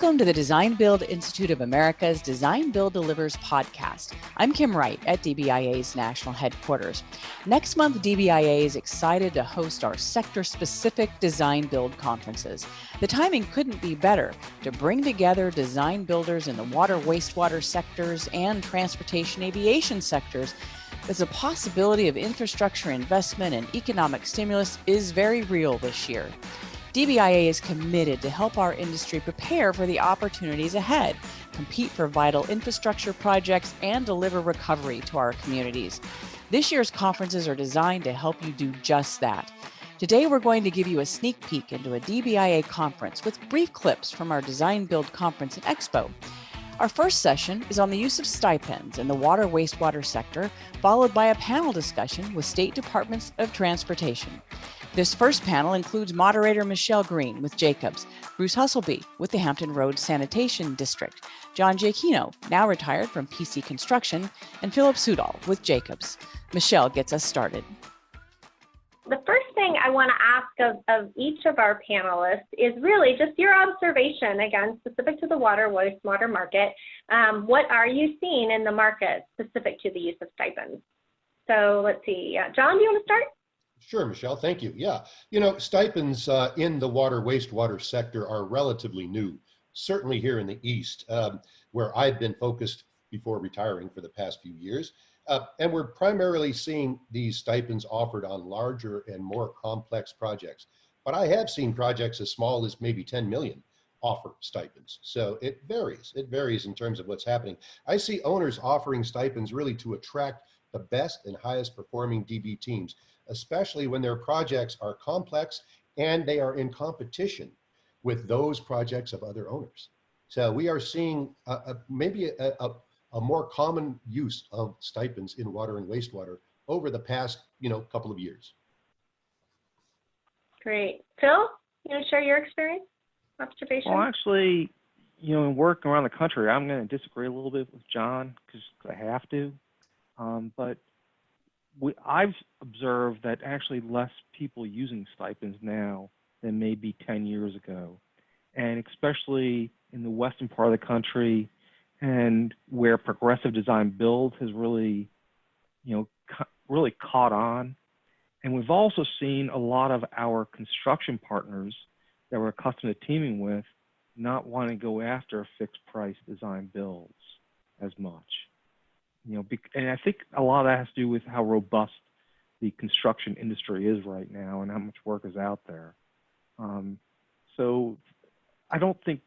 Welcome to the Design Build Institute of America's Design Build Delivers podcast. I'm Kim Wright at DBIA's national headquarters. Next month, DBIA is excited to host our sector-specific design build conferences. The timing couldn't be better to bring together design builders in the water, wastewater sectors and transportation aviation sectors, as the possibility of infrastructure investment and economic stimulus is very real this year. DBIA is committed to help our industry prepare for the opportunities ahead, compete for vital infrastructure projects, and deliver recovery to our communities. This year's conferences are designed to help you do just that. Today, we're going to give you a sneak peek into a DBIA conference with brief clips from our Design Build Conference and Expo. Our first session is on the use of stipends in the water wastewater sector, followed by a panel discussion with State Departments of Transportation. This first panel includes moderator Michelle Green with Jacobs, Bruce Husselby with the Hampton Roads Sanitation District, John Giacchino, now retired from PC Construction, and Philip Sudol with Jacobs. Michelle gets us started. The first thing I want to ask of each of our panelists is really just your observation, again, specific to the water wastewater market. What are you seeing in the market specific to the use of stipends? So let's see. John, do you want to start? Sure, Michelle, thank you. Yeah, stipends in the water wastewater sector are relatively new, certainly here in the East, where I've been focused before retiring for the past few years. And we're primarily seeing these stipends offered on larger and more complex projects. But I have seen projects as small as maybe 10 million offer stipends. So it varies. It varies in terms of what's happening. I see owners offering stipends really to attract the best and highest performing DB teams, especially when their projects are complex and they are in competition with those projects of other owners. So we are seeing maybe a more common use of stipends in water and wastewater over the past, couple of years. Great. Phil, you want to share your experience, observation? Well, actually, in working around the country, I'm going to disagree a little bit with John because I have to. But I've observed that actually less people using stipends now than maybe 10 years ago. And especially in the western part of the country and where progressive design build has really, really caught on. And we've also seen a lot of our construction partners that we're accustomed to teaming with not wanting to go after fixed price design builds as much. And I think a lot of that has to do with how robust the construction industry is right now and how much work is out there. So I don't think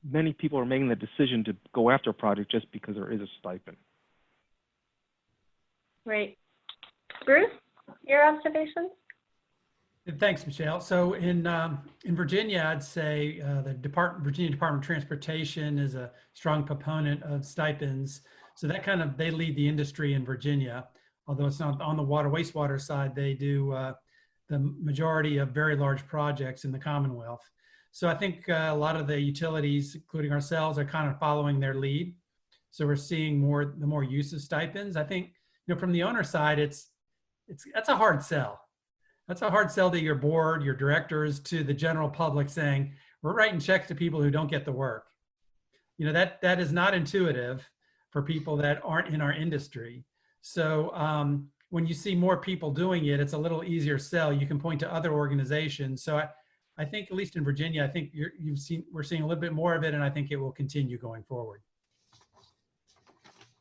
many people are making the decision to go after a project just because there is a stipend. Right. Bruce, your observations? Thanks, Michelle. So in Virginia, I'd say the Virginia Department of Transportation is a strong proponent of stipends. So that they lead the industry in Virginia, although it's not on the water wastewater side. They do the majority of very large projects in the Commonwealth. So I think a lot of the utilities, including ourselves, are kind of following their lead. So we're seeing the more use of stipends. I think from the owner side, that's a hard sell. That's a hard sell to your board, your directors, to the general public, saying we're writing checks to people who don't get the work. That is not intuitive for people that aren't in our industry. So when you see more people doing it, it's a little easier sell. You can point to other organizations. So I think, at least in Virginia, I think we're seeing a little bit more of it, and I think it will continue going forward.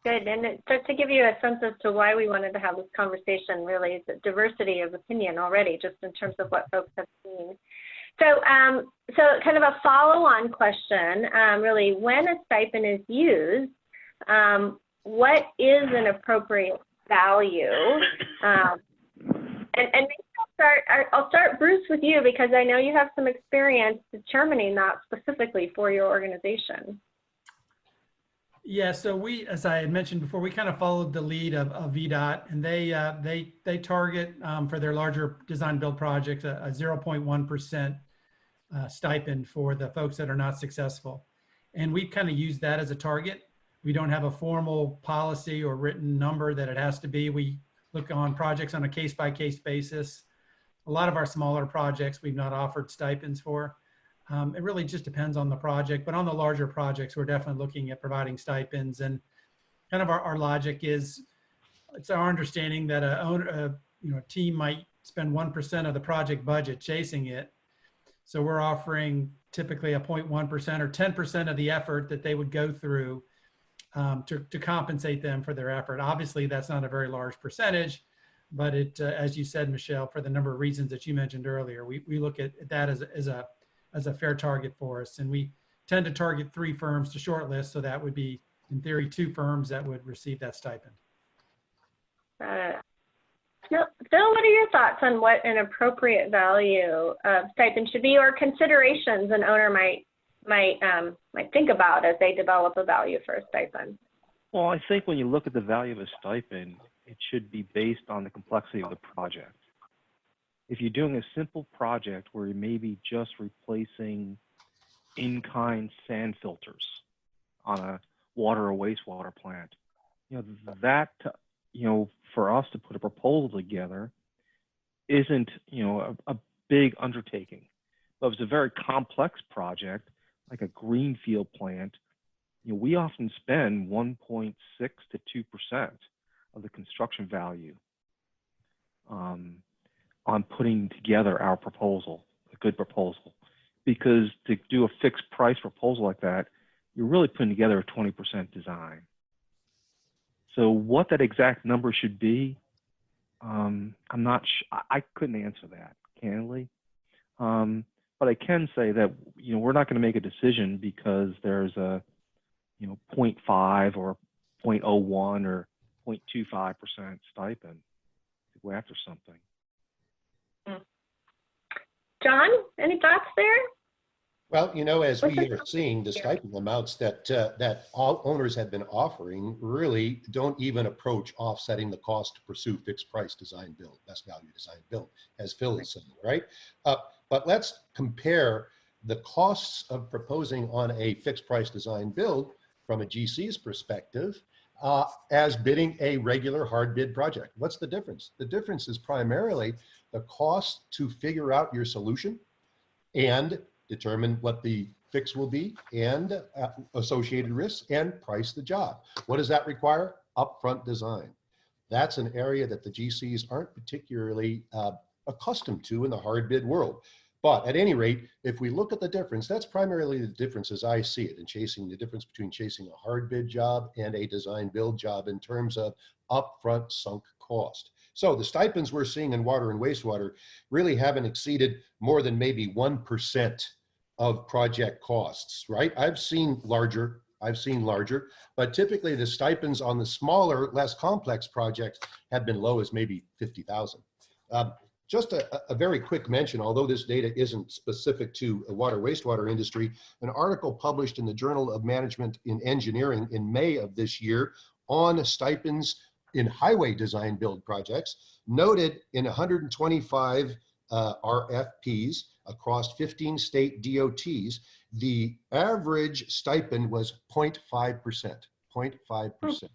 Good, and just to give you a sense as to why we wanted to have this conversation, really, is the diversity of opinion already, just in terms of what folks have seen. So, so kind of a follow-on question, really, when a stipend is used, what is an appropriate value? And maybe I'll start, Bruce, with you, because I know you have some experience determining that specifically for your organization. Yeah, so we, as I had mentioned before, we kind of followed the lead of VDOT, and they target for their larger design build projects a 0.1% stipend for the folks that are not successful. And we kind of use that as a target. We don't have a formal policy or written number that it has to be. We look on projects on a case-by-case basis. A lot of our smaller projects we've not offered stipends for. It really just depends on the project, but on the larger projects, we're definitely looking at providing stipends. And kind of our logic is, it's our understanding that a team might spend 1% of the project budget chasing it. So we're offering typically a 0.1% or 10% of the effort that they would go through to compensate them for their effort. Obviously, that's not a very large percentage, but it, as you said, Michelle, for the number of reasons that you mentioned earlier, we look at that as a fair target for us. And we tend to target 3 firms to shortlist. So that would be, in theory, 2 firms that would receive that stipend. Phil, what are your thoughts on what an appropriate value of stipend should be, or considerations an owner might think about as they develop a value for a stipend? Well, I think when you look at the value of a stipend, it should be based on the complexity of the project. If you're doing a simple project where you may be just replacing in-kind sand filters on a water or wastewater plant, that for us to put a proposal together isn't a big undertaking. But if it's a very complex project like a greenfield plant, we often spend 1.6 to 2% of the construction value on putting together our proposal, a good proposal. Because to do a fixed price proposal like that, you're really putting together a 20% design. So what that exact number should be, I'm not sure. I couldn't answer that, candidly. But I can say that, we're not going to make a decision because there's a, 0.5 or 0.01 or 0.25% stipend to go after something. John, any thoughts there? Well, as we are seeing, the stipend amounts that all owners have been offering really don't even approach offsetting the cost to pursue fixed price design build, best value design build, as Phil is saying, right? But let's compare the costs of proposing on a fixed price design build from a GC's perspective as bidding a regular hard bid project. What's the difference? The difference is primarily the cost to figure out your solution and determine what the fix will be and associated risks and price the job. What does that require? Upfront design. That's an area that the GCs aren't particularly accustomed to in the hard bid world. But at any rate, if we look at the difference, that's primarily the difference as I see it in the difference between chasing a hard bid job and a design build job in terms of upfront sunk cost. So the stipends we're seeing in water and wastewater really haven't exceeded more than maybe 1% of project costs, right? I've seen larger, but typically the stipends on the smaller, less complex projects have been low as maybe 50,000. Just a very quick mention, although this data isn't specific to the water wastewater industry, an article published in the Journal of Management in Engineering in May of this year on stipends in highway design build projects noted in 125 RFPs across 15 state DOTs, the average stipend was 0.5%, 0.5%.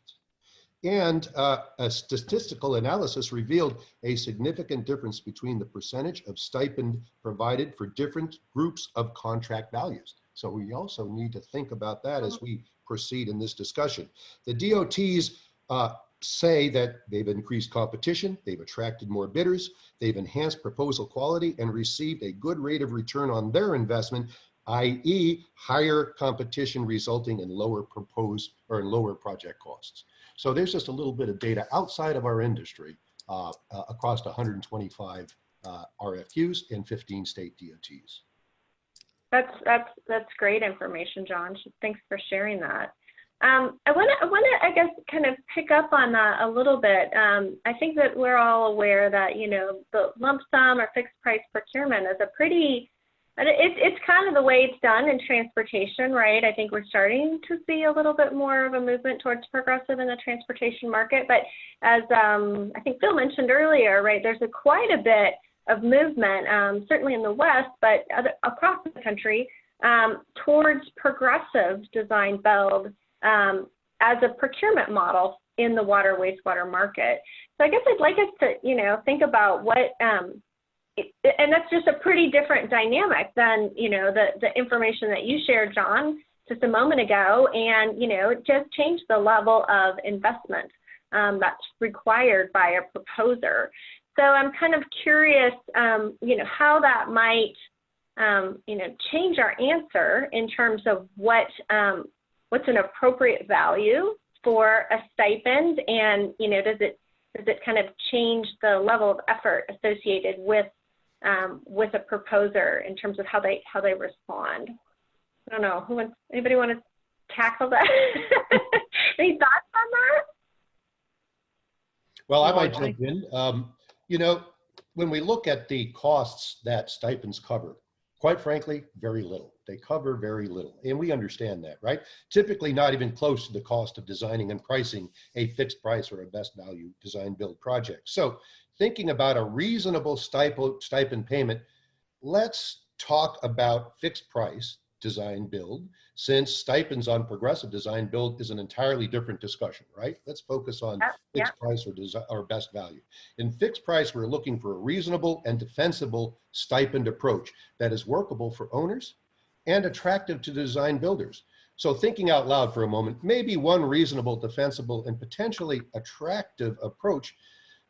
And a statistical analysis revealed a significant difference between the percentage of stipend provided for different groups of contract values. So we also need to think about that as we proceed in this discussion. The DOTs say that they've increased competition, they've attracted more bidders, they've enhanced proposal quality and received a good rate of return on their investment, i.e. higher competition resulting in lower project costs. So there's just a little bit of data outside of our industry across 125 RFQs and 15 state DOTs. That's great information, John. Thanks for sharing that. I want to, I guess, kind of pick up on that a little bit. I think that we're all aware that, the lump sum or fixed price procurement is a pretty, it's kind of the way it's done in transportation, right? I think we're starting to see a little bit more of a movement towards progressive in the transportation market. But as I think Phil mentioned earlier, right, there's quite a bit of movement, certainly in the West, but across the country, towards progressive design build as a procurement model in the water wastewater market. So I guess I'd like us to, think about what and that's just a pretty different dynamic than, you know, the information that you shared, John, just a moment ago. And, you know, it just changed the level of investment that's required by a proposer. So I'm kind of curious, you know, how that might, you know, change our answer in terms of what's an appropriate value for a stipend, and, you know, does it kind of change the level of effort associated with a proposer in terms of how they respond? I don't know. Anybody want to tackle that? Any thoughts on that? Well, I might jump in. You know, when we look at the costs that stipends cover, quite frankly, very little. They cover very little, and we understand that, right? Typically not even close to the cost of designing and pricing a fixed price or a best value design build project. So thinking about a reasonable stipend payment, let's talk about fixed price design build, since stipends on progressive design build is an entirely different discussion, right? Let's focus on fixed price or best value. In fixed price, we're looking for a reasonable and defensible stipend approach that is workable for owners and attractive to design builders. So thinking out loud for a moment, maybe one reasonable, defensible, and potentially attractive approach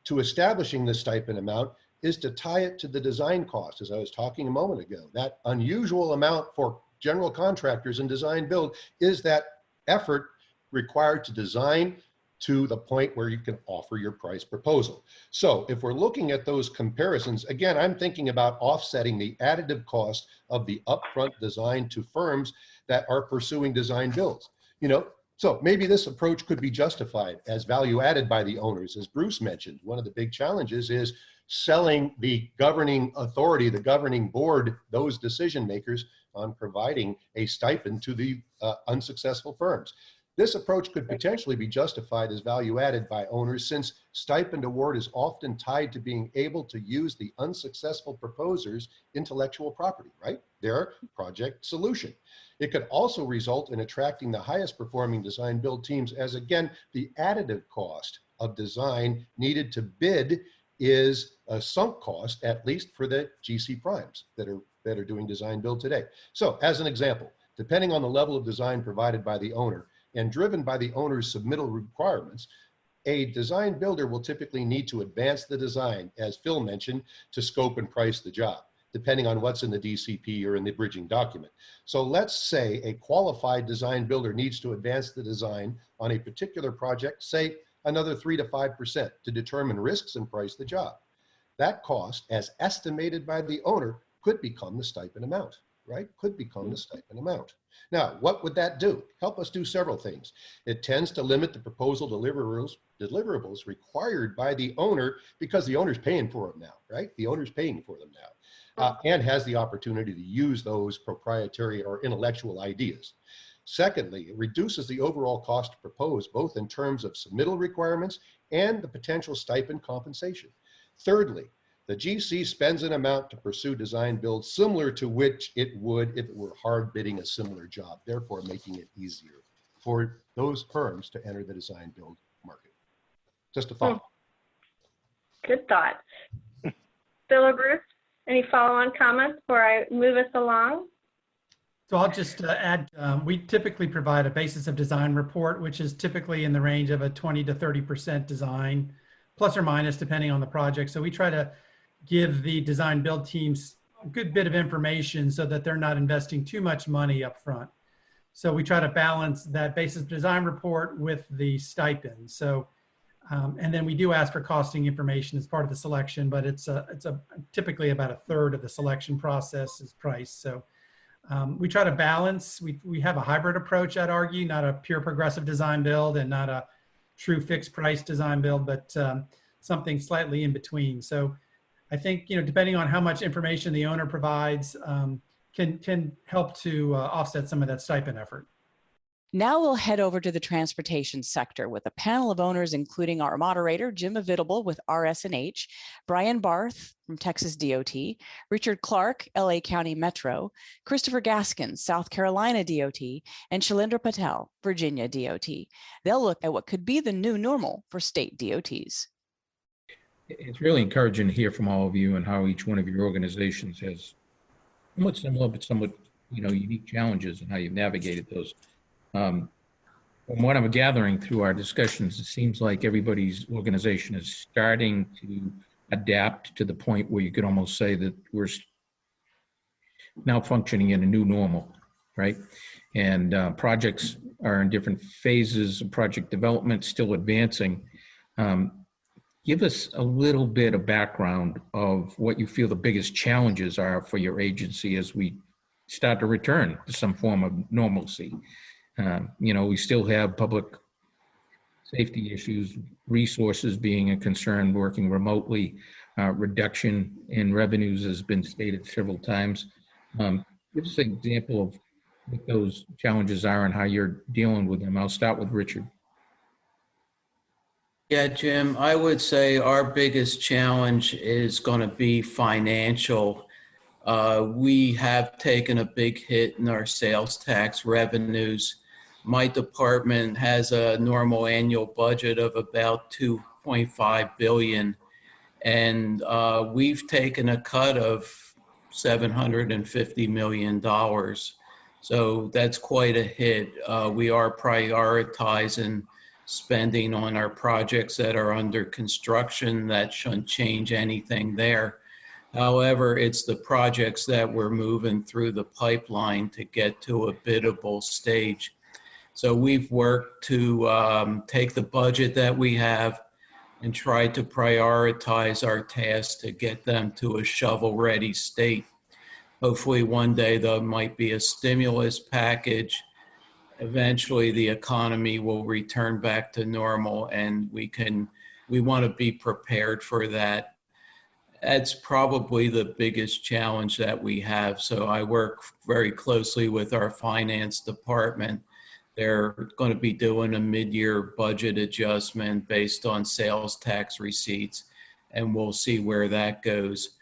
to establishing the stipend amount is to tie it to the design cost, as I was talking a moment ago. That unusual amount for general contractors in design build is that effort required to design to the point where you can offer your price proposal. So if we're looking at those comparisons, again, I'm thinking about offsetting the additive cost of the upfront design to firms that are pursuing design builds. You know, so maybe this approach could be justified as value added by the owners. As Bruce mentioned, one of the big challenges is selling the governing authority, the governing board, those decision makers on providing a stipend to the unsuccessful firms. This approach could potentially be justified as value added by owners, since stipend award is often tied to being able to use the unsuccessful proposer's intellectual property, right? Their project solution. It could also result in attracting the highest performing design build teams, as again, the additive cost of design needed to bid is a sunk cost, at least for the GC primes that are doing design build today. So as an example, depending on the level of design provided by the owner and driven by the owner's submittal requirements, a design builder will typically need to advance the design, as Phil mentioned, to scope and price the job, depending on what's in the DCP or in the bridging document. So let's say a qualified design builder needs to advance the design on a particular project, say another 3 to 5%, to determine risks and price the job. That cost, as estimated by the owner, could become the stipend amount, right? Could become the stipend amount. Now, what would that do? Help us do several things. It tends to limit the proposal deliverables required by the owner, because the owner's paying for them now, right? The owner's paying for them now, and has the opportunity to use those proprietary or intellectual ideas. Secondly, it reduces the overall cost to propose, both in terms of submittal requirements and the potential stipend compensation. Thirdly, the GC spends an amount to pursue design build similar to which it would if it were hard bidding a similar job, therefore making it easier for those firms to enter the design build market. Just a thought. Good thought. Phil or Bruce, any follow-on comments before I move us along? So I'll just add, we typically provide a basis of design report, which is typically in the range of a 20 to 30% design, plus or minus, depending on the project. So we try to give the design build teams a good bit of information so that they're not investing too much money up front. So we try to balance that basis of design report with the stipend. So, and then we do ask for costing information as part of the selection, but it's typically about a third of the selection process is price. So we try to balance, we have a hybrid approach, I'd argue, not a pure progressive design build and not a true fixed price design build, but something slightly in between. So I think, you know, depending on how much information the owner provides, can help to offset some of that stipend effort. Now we'll head over to the transportation sector with a panel of owners, including our moderator, Jim Avitable with RS&H, Brian Barth from Texas DOT, Richard Clark, LA County Metro, Christopher Gaskins, South Carolina DOT, and Shalindra Patel, Virginia DOT. They'll look at what could be the new normal for state DOTs. It's really encouraging to hear from all of you and how each one of your organizations has somewhat similar, but somewhat, unique challenges and how you've navigated those. Um, From what I'm gathering through our discussions, it seems like everybody's organization is starting to adapt to the point where you could almost say that we're now functioning in a new normal, right? And projects are in different phases of project development, still advancing. Give us a little bit of background of what you feel the biggest challenges are for your agency as we start to return to some form of normalcy. We still have public safety issues, resources being a concern, working remotely, reduction in revenues has been stated several times. Give us an example of what those challenges are and how you're dealing with them. I'll start with Richard. Yeah, Jim, I would say our biggest challenge is going to be financial. We have taken a big hit in our sales tax revenues. My department has a normal annual budget of about 2.5 billion, and we've taken a cut of $750 million. So that's quite a hit. We are prioritizing spending on our projects that are under construction. That shouldn't change anything there. However, it's the projects that we're moving through the pipeline to get to a biddable stage. So we've worked to take the budget that we have and try to prioritize our tasks to get them to a shovel-ready state. Hopefully one day there might be a stimulus package. Eventually the economy will return back to normal, and we want to be prepared for that. That's probably the biggest challenge that we have. So I work very closely with our finance department. They're going to be doing a mid-year budget adjustment based on sales tax receipts, and we'll see where that goes.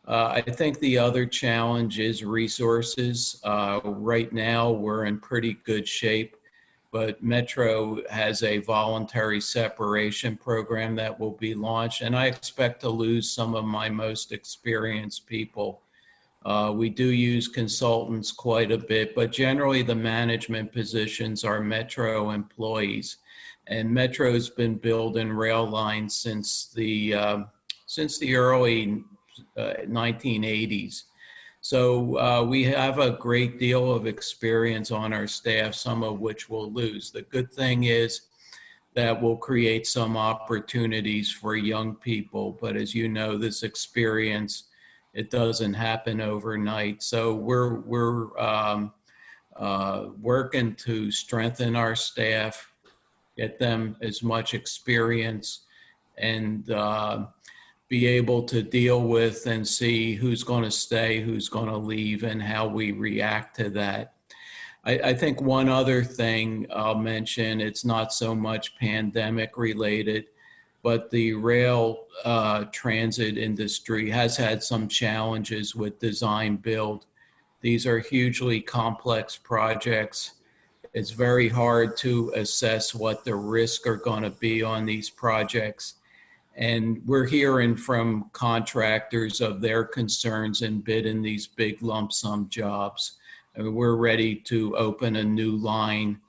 I think the other challenge is resources. Right now, we're in pretty good shape, but Metro has a voluntary separation program that will be launched, and I expect to lose some of my most experienced people. We do use consultants quite a bit, but generally the management positions are Metro employees. And Metro's been building rail lines since the early 1980s. So we have a great deal of experience on our staff, some of which we'll lose. The good thing is that will create some opportunities for young people. But as you know, this experience, it doesn't happen overnight. So we're working to strengthen our staff, get them as much experience, and be able to deal with and see who's going to stay, who's going to leave, and how we react to that. I think one other thing I'll mention, it's not so much pandemic related, but the rail transit industry has had some challenges with design build. These are hugely complex projects. It's very hard to assess what the risks are going to be on these projects. And we're hearing from contractors of their concerns in bidding these big lump sum jobs. I mean, we're ready to open a new line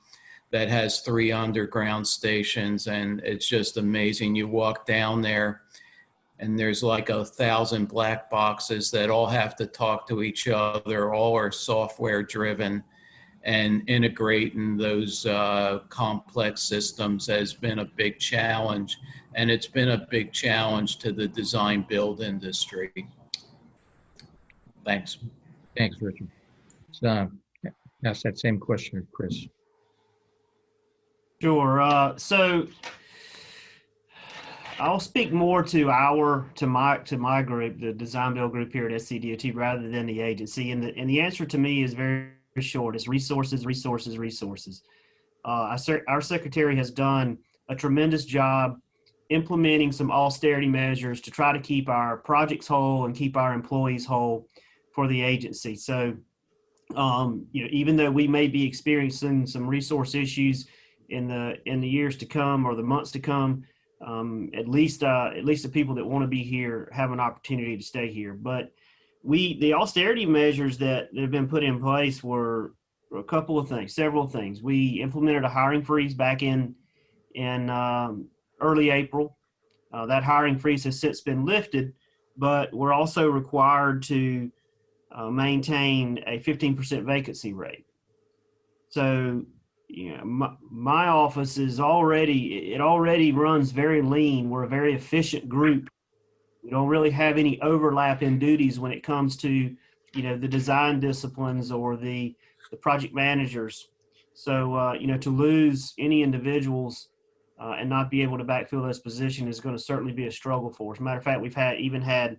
that has 3 underground stations, and it's just amazing. You walk down there and there's like 1,000 black boxes that all have to talk to each other, all are software driven, and integrating those complex systems has been a big challenge. And it's been a big challenge to the design build industry. Thanks. Thanks, Richard. So, ask that same question, Chris. Sure. So I'll speak more to my group, the design build group here at SCDOT, rather than the agency. And the answer to me is very short. It's resources, resources, resources. Our secretary has done a tremendous job implementing some austerity measures to try to keep our projects whole and keep our employees whole for the agency. So, even though we may be experiencing some resource issues in the years to come or the months to come, at least the people that want to be here have an opportunity to stay here. But the austerity measures that have been put in place were a couple of things, several things. We implemented a hiring freeze back in early April. That hiring freeze has since been lifted, but we're also required to maintain a 15% vacancy rate. So, my office is already runs very lean. We're a very efficient group. We don't really have any overlap in duties when it comes to, the design disciplines or the project managers. So, to lose any individuals and not be able to backfill this position is going to certainly be a struggle for us. Matter of fact, we've had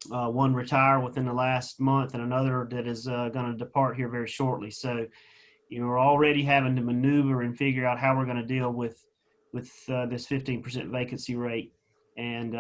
one retire within the last month and another that is going to depart here very shortly. So, we're already having to maneuver and figure out how we're going to deal with this 15% vacancy rate and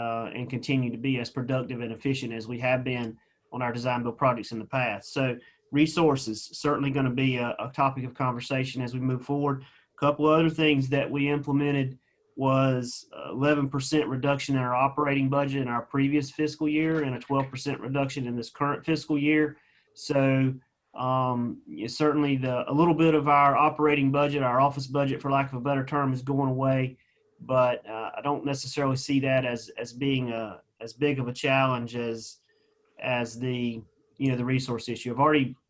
continue to be as productive and efficient as we have been on our design build projects in the past. So resources certainly going to be a topic of conversation as we move forward. A couple of other things that we implemented was 11% reduction in our operating budget in our previous fiscal year and a 12% reduction in this current fiscal year. So certainly a little bit of our operating budget, our office budget, for lack of a better term, is going away, but I don't necessarily see that as being as big of a challenge as the the resource issue.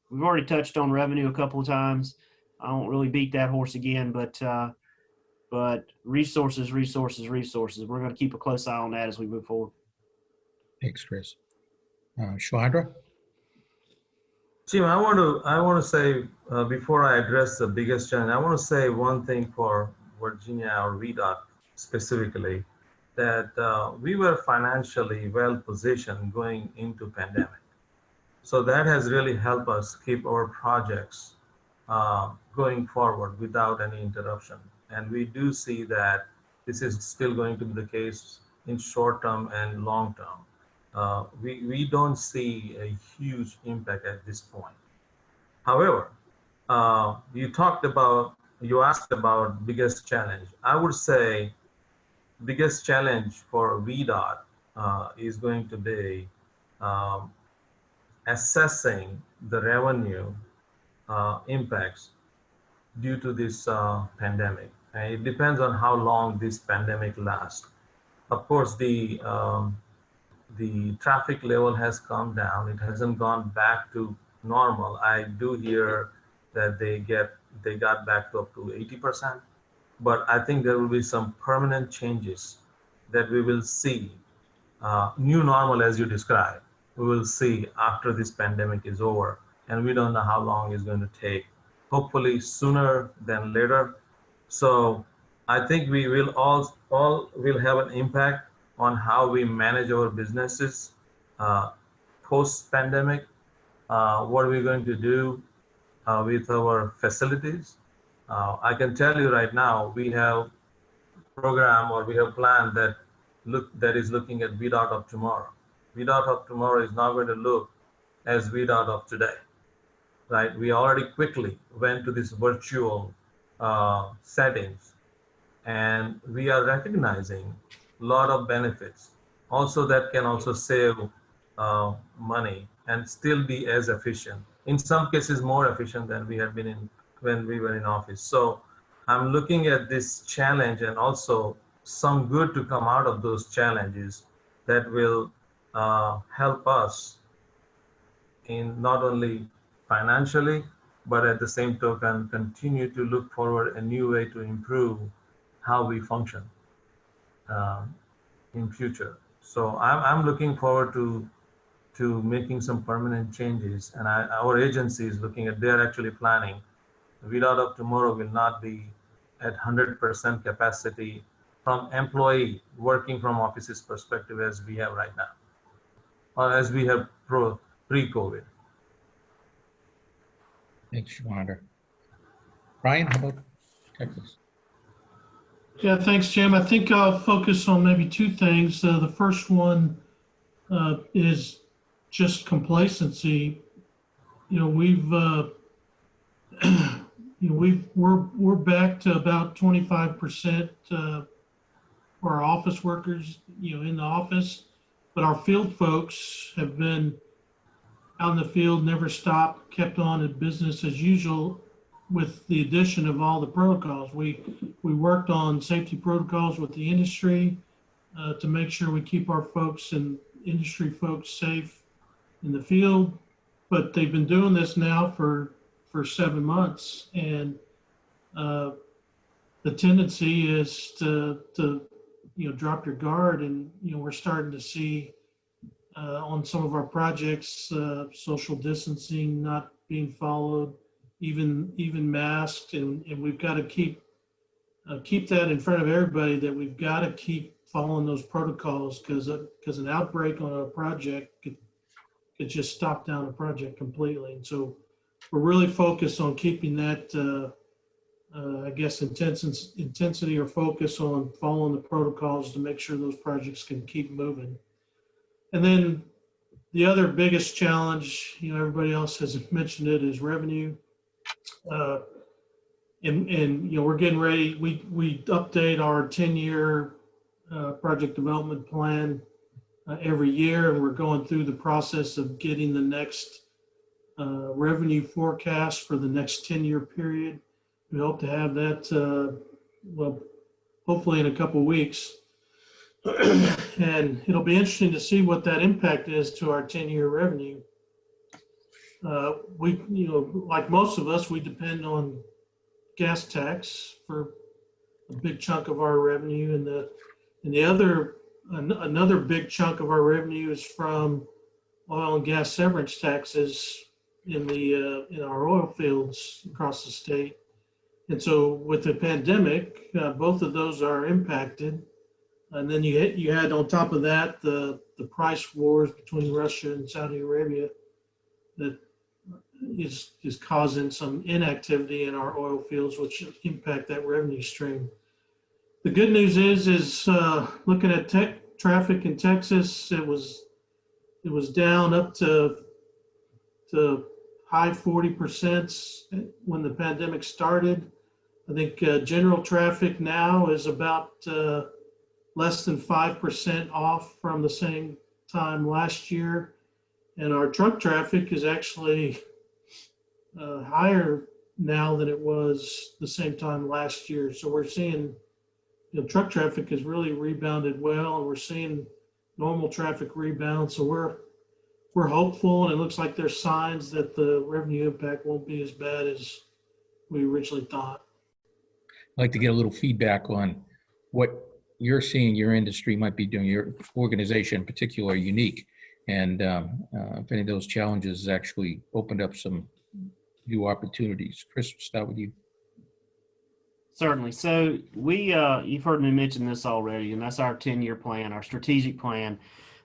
We've already touched on revenue a couple of times. I won't really beat that horse again, but resources. We're going to keep a close eye on that as we move forward. Thanks, Chris. Shwadra? Jim, I want to say before I address the biggest challenge, I want to say one thing for Virginia or VDOT specifically, that we were financially well positioned going into pandemic. So that has really helped us keep our projects going forward without any interruption. And we do see that this is still going to be the case in short term and long term. We don't see a huge impact at this point. However, you asked about biggest challenge. I would say biggest challenge for VDOT is going to be assessing the revenue impacts due to this pandemic. And it depends on how long this pandemic lasts. Of course, the traffic level has come down. It hasn't gone back to normal. I do hear that they got back to up to 80%, but I think there will be some permanent changes that we will see. New normal, as you described, we will see after this pandemic is over, and we don't know how long it's going to take. Hopefully sooner than later. So I think we will all will have an impact on how we manage our businesses post-pandemic. What are we going to do with our facilities? I can tell you right now, we have program or we have plan that is looking at VDOT of tomorrow. VDOT of tomorrow is not going to look as VDOT of today, right? We already quickly went to this virtual settings, and we are recognizing a lot of benefits. Also, that can also save money and still be as efficient. In some cases, more efficient than we have been in when we were in office. So I'm looking at this challenge and also some good to come out of those challenges that will help us in not only financially, but at the same token, continue to look forward a new way to improve how we function in future. So I'm looking forward to making some permanent changes, and our agency is looking at, they're actually planning. VDOT of tomorrow will not be at 100% capacity from employee working from offices perspective as we have right now, or as we have pre-COVID. Thanks, Shwadra. Brian, how about Texas? Yeah, thanks, Jim. I think I'll focus on maybe two things. The first one is just complacency. We're back to about 25% for our office workers, in the office, but our field folks have been out in the field, never stopped, kept on in business as usual with the addition of all the protocols. We worked on safety protocols with the industry to make sure we keep our folks and industry folks safe in the field, but they've been doing this now for 7 months, and the tendency is to drop your guard, and we're starting to see on some of our projects social distancing not being followed, even masked, and we've got to keep that in front of everybody, that we've got to keep following those protocols, because an outbreak on a project could just stop down a project completely. And so we're really focused on keeping that I guess intensity or focus on following the protocols to make sure those projects can keep moving. And then the other biggest challenge, everybody else has mentioned it, is revenue. And we're getting ready. We update our 10-year project development plan every year, and we're going through the process of getting the next revenue forecast for the next 10-year period. We hope to have that, hopefully in a couple of weeks. And it'll be interesting to see what that impact is to our 10-year revenue. We, like most of us, we depend on gas tax for a big chunk of our revenue, and another big chunk of our revenue is from oil and gas severance taxes in our oil fields across the state. And so with the pandemic, both of those are impacted. And then you had on top of that the price wars between Russia and Saudi Arabia that is causing some inactivity in our oil fields, which impact that revenue stream. The good news is looking at traffic in Texas, it was down up to high 40% when the pandemic started. I think general traffic now is about less than 5% off from the same time last year. And our truck traffic is actually higher now than it was the same time last year. So we're seeing, truck traffic has really rebounded well, and we're seeing normal traffic rebound. So we're hopeful, and it looks like there's signs that the revenue impact won't be as bad as we originally thought. I'd like to get a little feedback on what you're seeing your industry might be doing, your organization in particular, unique, and if any of those challenges actually opened up some new opportunities. Chris, we'll start with you. Certainly. So you've heard me mention this already, and that's our 10-year plan, our strategic plan.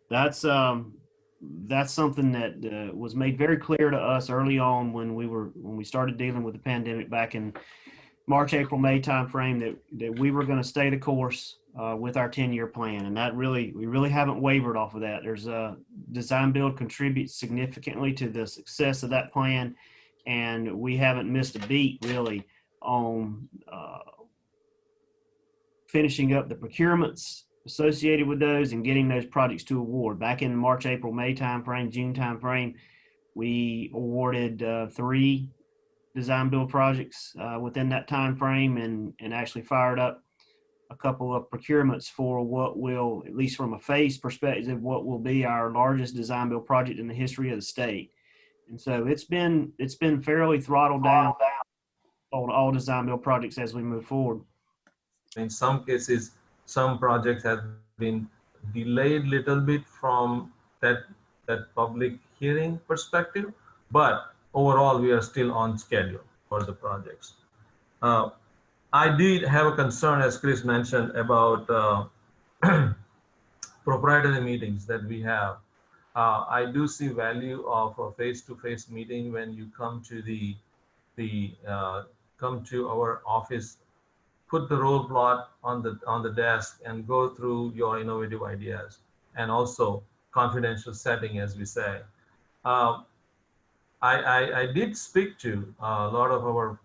That's something that was made very clear to us early on when we started dealing with the pandemic back in March, April, May timeframe, that we were going to stay the course with our 10-year plan, and we really haven't wavered off of that. There's design build contributes significantly to the success of that plan, and we haven't missed a beat really on finishing up the procurements associated with those and getting those projects to award. Back in March, April, May timeframe, June timeframe, we awarded 3 design build projects within that time frame, and actually fired up a couple of procurements for what will, at least from a phase perspective, what will be our largest design build project in the history of the state. And so it's been fairly throttled down on all design build projects as we move forward. In some cases, some projects have been delayed a little bit from that public hearing perspective, but overall we are still on schedule for the projects. I did have a concern, as Chris mentioned, about proprietary meetings that we have. I do see value of a face-to-face meeting when you come to our office, put the role plot on the desk, and go through your innovative ideas, and also confidential setting, as we say. I did speak to a lot of our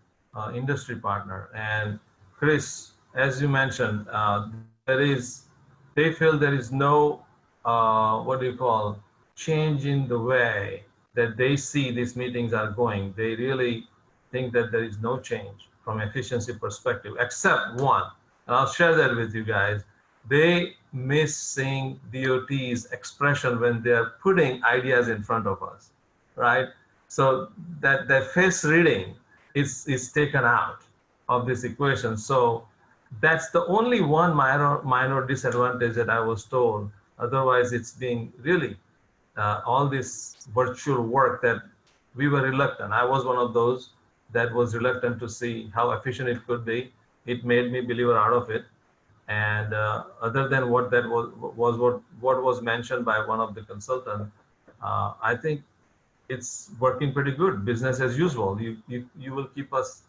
industry partner, and Chris, as you mentioned, they feel there is no, change in the way that they see these meetings are going. They really think that there is no change from efficiency perspective, except one, and I'll share that with you guys. They miss seeing DOT's expression when they're putting ideas in front of us, right? So that face reading is taken out of this equation. So that's the only one minor disadvantage that I was told. Otherwise, it's being really all this virtual work that we were reluctant. I was one of those that was reluctant to see how efficient it could be. It made me believer out of it. And other than what that what was mentioned by one of the consultants, I think it's working pretty good. Business as usual. You will keep us.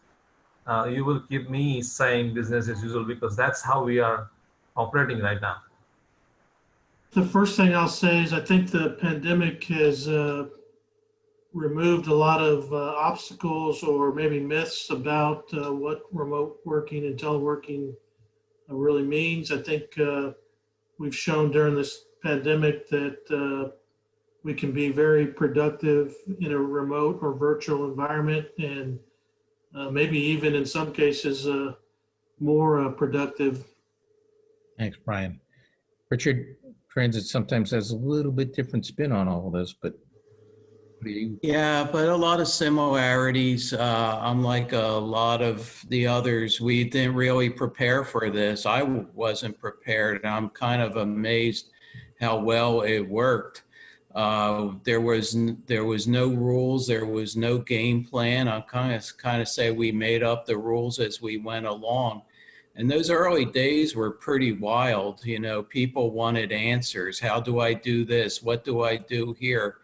You will keep me saying business as usual because that's how we are operating right now. The first thing I'll say is I think the pandemic has removed a lot of obstacles or maybe myths about what remote working and teleworking really means. I think we've shown during this pandemic that we can be very productive in a remote or virtual environment, and maybe even in some cases more productive. Thanks, Brian. Richard, transit sometimes has a little bit different spin on all of this, but what do you? Yeah, but a lot of similarities. Unlike a lot of the others, we didn't really prepare for this. I wasn't prepared. I'm kind of amazed how well it worked. There was no rules. There was no game plan. I kind of say we made up the rules as we went along. And those early days were pretty wild. You know, people wanted answers. How do I do this? What do I do here?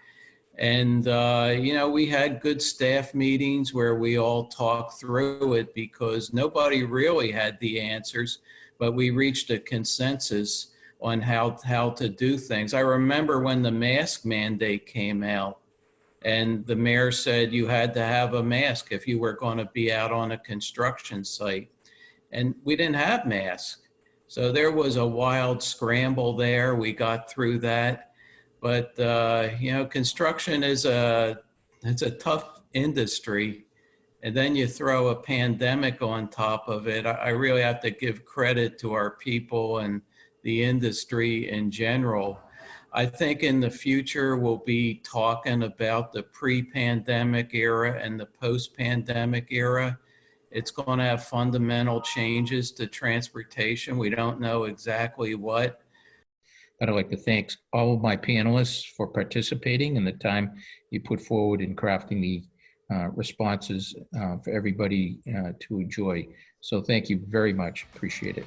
And, you know, we had good staff meetings where we all talked through it because nobody really had the answers, but we reached a consensus on how to do things. I remember when the mask mandate came out and the mayor said you had to have a mask if you were going to be out on a construction site. And we didn't have masks. So there was a wild scramble there. We got through that. But, you know, construction it's a tough industry. And then you throw a pandemic on top of it. I really have to give credit to our people and the industry in general. I think in the future, we'll be talking about the pre-pandemic era and the post-pandemic era. It's going to have fundamental changes to transportation. We don't know exactly what. I'd like to thank all of my panelists for participating and the time you put forward in crafting the responses for everybody to enjoy. So thank you very much. Appreciate it.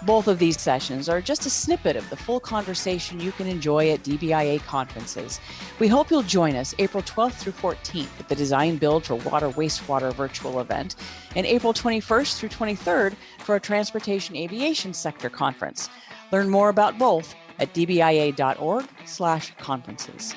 Both of these sessions are just a snippet of the full conversation you can enjoy at DBIA conferences. We hope you'll join us April 12th through 14th at the Design Build for Water Wastewater virtual event and April 21st through 23rd for our Transportation Aviation Sector Conference. Learn more about both at dbia.org/conferences.